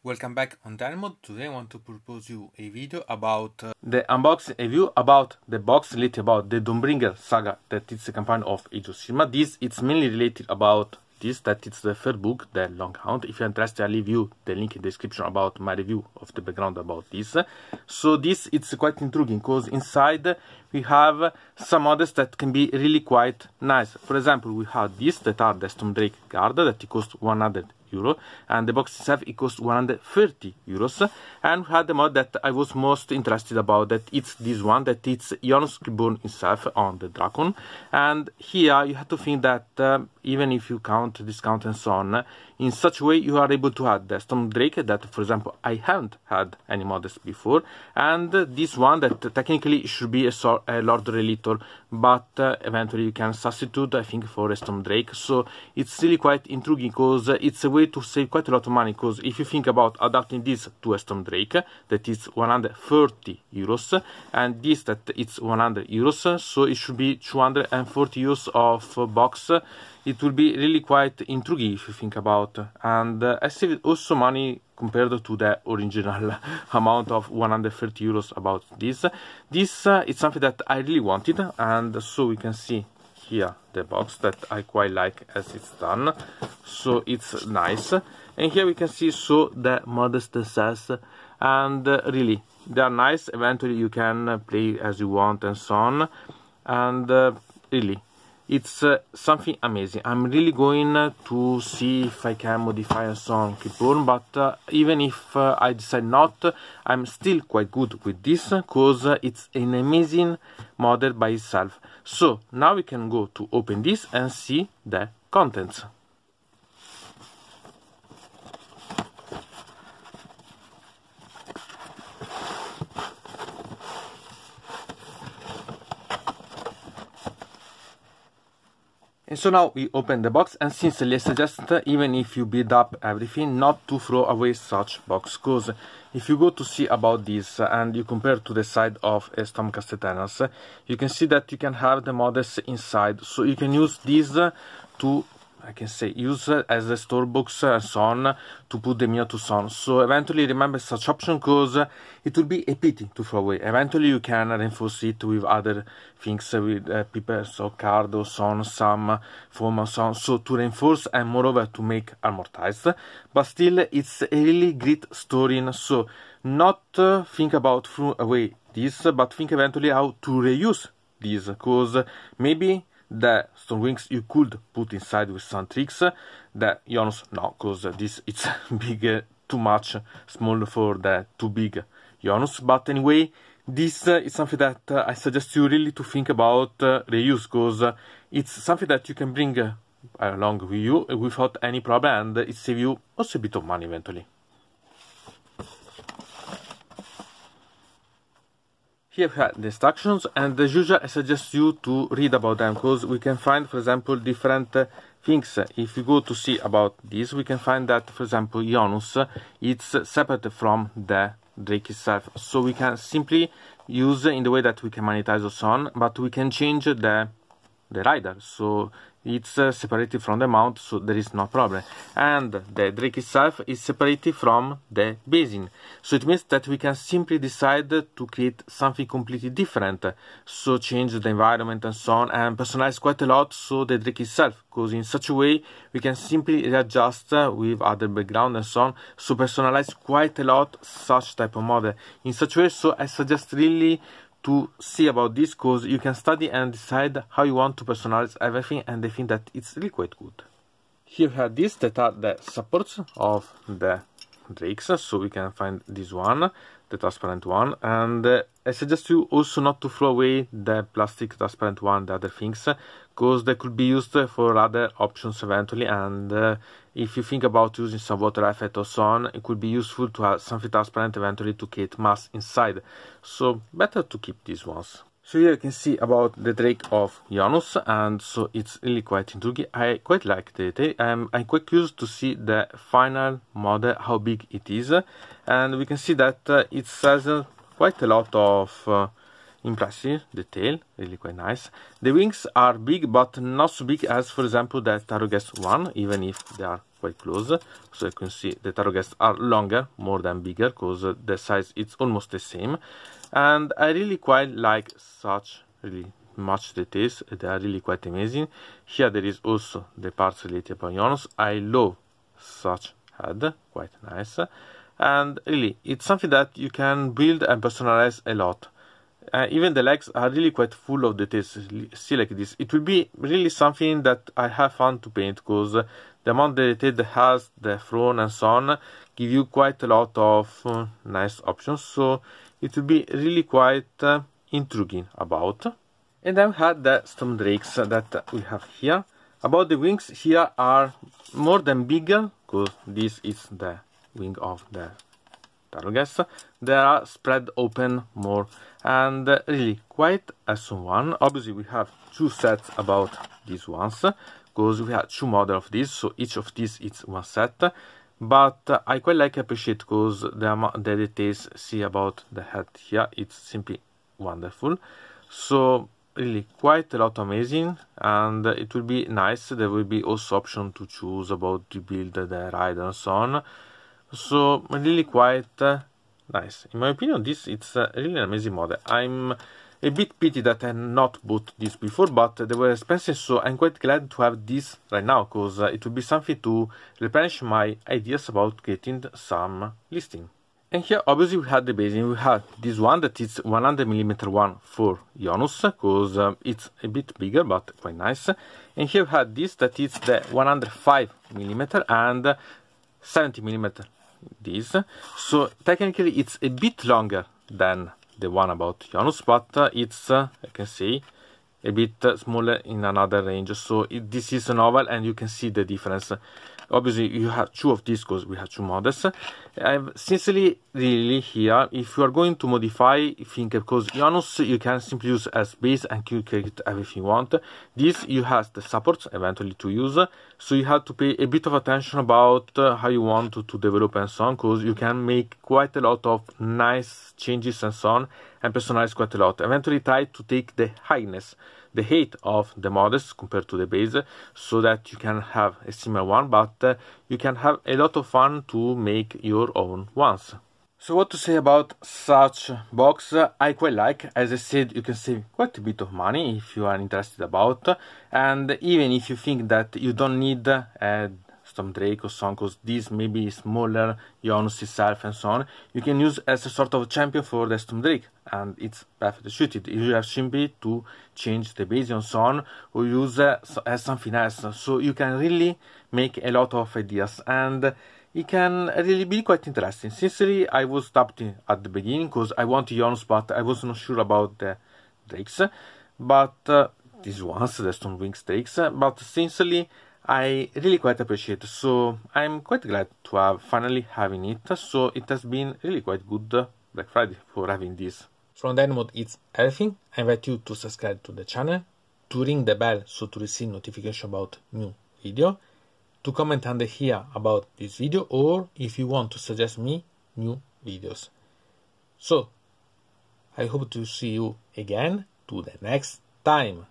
Welcome back on Diorama. Today I want to propose you a video about the unboxing review about the box related about the Dawnbringer saga, that it's a campaign of Age of Sigmar. This it's mainly related about this, that it's the third book, the Long Hunt. If you're interested, I'll leave you the link in the description about my review of the background about this. So this it's quite intriguing because inside we have some models that can be really quite nice. For example, we have this that are the Stormdrake guard that it costs €100, and the box itself it costs €130. And we had the mod that I was most interested about, that it's this one, that it's Ionus Cryptborn himself on the Dracon. And here you have to think that even if you count discount and so on, in such a way you are able to add the Stormdrake that, for example, I haven't had any models before, and this one that technically should be a Lord Relictor, but eventually you can substitute, I think, for a Stormdrake. So it's really quite intriguing because it's a way to save quite a lot of money, because if you think about adapting this to a Stormdrake, that is €130, and this that it's €100, so it should be €240 of box. It will be really quite intriguing if you think about, and I saved also money compared to the original amount of €130 about this. This is something that I really wanted, and so we can see here the box that I quite like as it's done. So it's nice, and here we can see so the models themselves, and really they are nice. Eventually you can play as you want and so on, and really it's something amazing. I'm really going to see if I can modify and so on Cryptoborn, but even if I decide not, I'm still quite good with this because it's an amazing model by itself. So now we can go to open this and see the contents. And so now we open the box, and sincerely I suggest, even if you build up everything, not to throw away such box, because if you go to see about this and you compare to the side of a Stormcast Eternals, you can see that you can have the models inside, so you can use these to, I can say, use as a store box and so on, to put them here to son. So eventually remember such option, because it will be a pity to throw away. Eventually you can reinforce it with other things, with papers or card or so on, some foam and so on, so to reinforce and moreover to make amortized. But still it's a really great story, so not think about throw away this, but think eventually how to reuse this, because maybe the Stormwings you could put inside with some tricks. The Ionus no, because this it's big, too much small for the too big Ionus. But anyway, this is something that I suggest you really to think about reuse, because it's something that you can bring along with you without any problem, and it saves you also a bit of money eventually. Here we have the instructions, and as usual I suggest you to read about them, because we can find, for example, different things. If you go to see about this, we can find that, for example, Ionus, it's separate from the Drake itself, so we can simply use in the way that we can monetize or so on, but we can change the rider, so it's separated from the mount, so there is no problem. And the Drake itself is separated from the basin, so it means that we can simply decide to create something completely different, so change the environment and so on, and personalize quite a lot so the Drake itself, because in such a way we can simply readjust with other background and so on, so personalize quite a lot such type of model in such a way. So I suggest really to see about this, because you can study and decide how you want to personalize everything, and I think that it's really quite good. Here we have this that are the supports of the drakes, so we can find this one, the transparent one, and I suggest you also not to throw away the plastic transparent one, the other things, because they could be used for other options eventually, and if you think about using some water effect or so on, it could be useful to have something transparent eventually to create mass inside, so better to keep these ones. So here you can see about the Drake of Ionus, and so it's really quite intriguing. I quite like the detail. I'm quite curious to see the final model, how big it is, and we can see that it has quite a lot of impressive detail, really quite nice. The wings are big, but not so big as, for example, the Tarot one, even if they are quite close, so you can see the tarot guests are longer, more than bigger, because the size is almost the same. And I really quite like such really much details. They are really quite amazing. Here there is also the parts related to Ionus. I love such head, quite nice, and really it's something that you can build and personalize a lot. Even the legs are really quite full of details. See, like this, it will be really something that I have fun to paint, because the amount of detail that has the throne and so on give you quite a lot of nice options, so it will be really quite intriguing about. And then we had the Stormdrakes that we have here. About the wings, here are more than bigger, because this is the wing of the tarot guests. They are spread open more, and really quite awesome one. Obviously we have two sets about these ones, because we have two models of this, so each of these is one set. But I quite like appreciate, because the details see about the head here, it's simply wonderful. So really quite a lot amazing, and it will be nice. There will be also option to choose about to build the rider and so on. So really quite nice. In my opinion, this it's really an amazing model. I'm a bit pity that I not bought this before, but they were expensive, so I'm quite glad to have this right now, because it will be something to replenish my ideas about getting some listing. And here obviously we had the basing. We had this one that is 100mm one for Ionus, because it's a bit bigger but quite nice. And here we had this that is the 105mm and 70mm this. So technically it's a bit longer than the one about Ionus, but it's I can say a bit smaller in another range. So this is a novel, and you can see the difference. Obviously you have two of these, because we have two models. I've sincerely really here, if you are going to modify, think, because Ionus you can simply use as base and you create everything you want. This you have the supports eventually to use, so you have to pay a bit of attention about how you want to develop and so on, because you can make quite a lot of nice changes and so on, and personalize quite a lot. Eventually try to take the highness, the height of the models compared to the base, so that you can have a similar one, but you can have a lot of fun to make your own ones. So what to say about such box? I quite like. As I said, you can save quite a bit of money if you are interested about, and even if you think that you don't need a Stormdrake or so on, because this may be smaller, Ionus itself and so on, you can use as a sort of champion for the Stormdrake, and it's perfectly suited. You have simply to change the base and so on, or use as something else, so you can really make a lot of ideas, and it can really be quite interesting. Sincerely, I was doubting at the beginning, because I wanted Ionus, but I was not sure about the drakes, but these ones, the Stormwing drakes, but sincerely I really quite appreciate it, so I'm quite glad to have finally having it. So it has been really quite good Black Friday for having this. From that mode it's everything. I invite you to subscribe to the channel, to ring the bell so to receive notification about new video, to comment under here about this video, or if you want to suggest me new videos. So I hope to see you again to the next time.